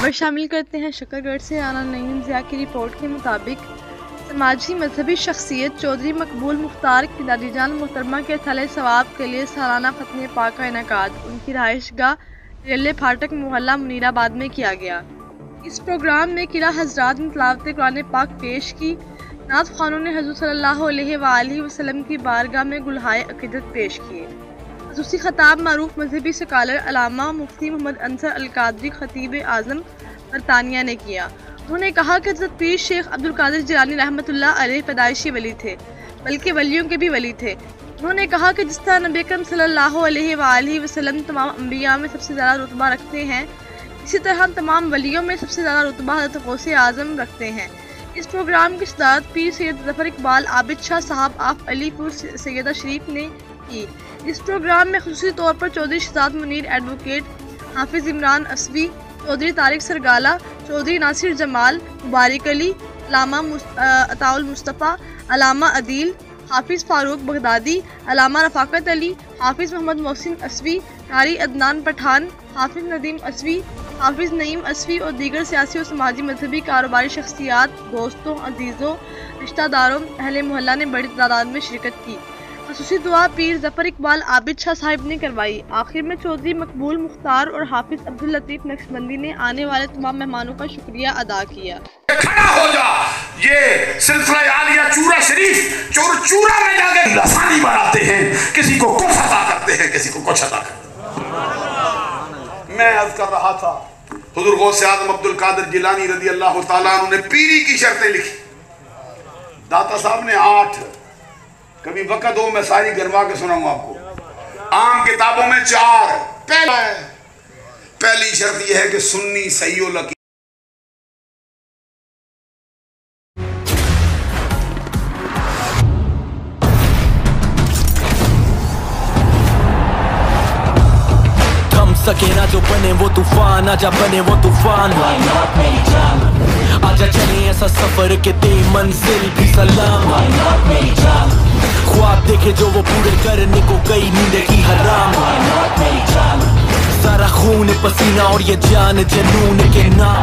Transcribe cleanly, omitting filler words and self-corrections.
खबर शामिल करते हैं। शकरगढ़ से आना नईम ज़िया की रिपोर्ट के मुताबिक समाजी मजहबी शख्सियत चौधरी मकबूल मुख्तार की दादीजान मोहतरमा के थले सवाब के लिए सालाना खत्म पाक का इनेकाद उनकी रहायशगाह रेलवे फाटक मोहल्ला मुनीराबाद में किया गया। इस प्रोग्राम में किला हजरात ने तिलावत कुरान पाक पेश की। नात खानों ने हज़रत सल्लल्लाहु अलैहि वसल्लम की बारगाह में गुलहाए अक़ीदत पेश किए। ख़ुसूसी खिताब मारूफ मजहबी स्कॉलर अल्लामा मुफ्ती मोहम्मद अंसर अल कादरी खतीब आज़म बरतानिया ने किया। उन्होंने कहा कि हज़रत पीर शेख अब्दुल कादिर जिलानी रहमतुल्लाह अलैह पैदाइशी वली थे, बल्कि वलियों के भी वली थे। उन्होंने कहा कि जिस तरह नबी अकरम सल्लल्लाहु अलैहि वसल्लम तमाम अंबिया में सबसे ज़्यादा रुतबा रखते हैं, इसी तरह तमाम वलियों में सबसे ज़्यादा रुतबा हज़रत गौसे आज़म रखते हैं। इस प्रोग्राम की सदारत पीर सैयद ज़फ़र इकबाल आबिद शाह साहब आफ अलीपुर सैयदा शरीफ ने की। इस प्रोग्राम में ख़ुसूसी तौर पर चौधरी शहजाद मुनीर एडवोकेट, हाफिज़ इमरान असवी, चौधरी तारिक सरगाला, चौधरी नासिर जमाल, मुबारक अली, अल्लामा अताउल मुस्तफ़ा, अल्लामा अदील, हाफिज़ फारूक बगदादी, अल्लामा रफ़ाकत अली, हाफिज़ मोहम्मद मोहसिन असवी, कारी अदनान पठान, हाफिज़ नदीम असवी, हाफिज़ नईम असवी और दीगर सियासी और समाजी मजहबी कारोबारी शख्सियात, दोस्तों, अजीज़ों, रिश्तेदारों, अहले मोहल्ला ने बड़ी तादाद में शिरकत की। ख़ुसूसी दुआ पीर ज़फ़र इकबाल आबिद शाह साहिब ने करवाई। आखिर में चौधरी मकबूल मुख्तार और हाफिज़ अब्दुल लतीफ़ नक्शबंदी ने आने वाले तमाम मेहमानों का शुक्रिया अदा किया। खड़ा हो जा, ये सिलसिला आलिया चूरा शरीफ चूरा में जाके लसानी बनाते हैं, किसी को कुछ अता करते हैं, किसी को कुछ अता करते हैं। मैं अर्ज कर रहा था, हुज़ूर गौसे आज़म अब्दुल कादिर जिलानी रज़ी अल्लाह तआला अन्हु ने पीरी की शर्तें लिखी। दाता साहब ने 8, कभी वक़्त हो मैं सारी गरवा के सुनाऊंगा आपको। आम किताबों में 4। पहली शर्त यह है कि सुन्नी सही लकी। सके ना जो बने वो तूफान, आजा बने वो तूफान। आजा चले ऐसा सफर के दे मंजिल भी सलाम। ख्वाब देखे जो वो पूरे करने को गई नींद की हराम। सारा खून पसीना और ये जान जनून के नाम।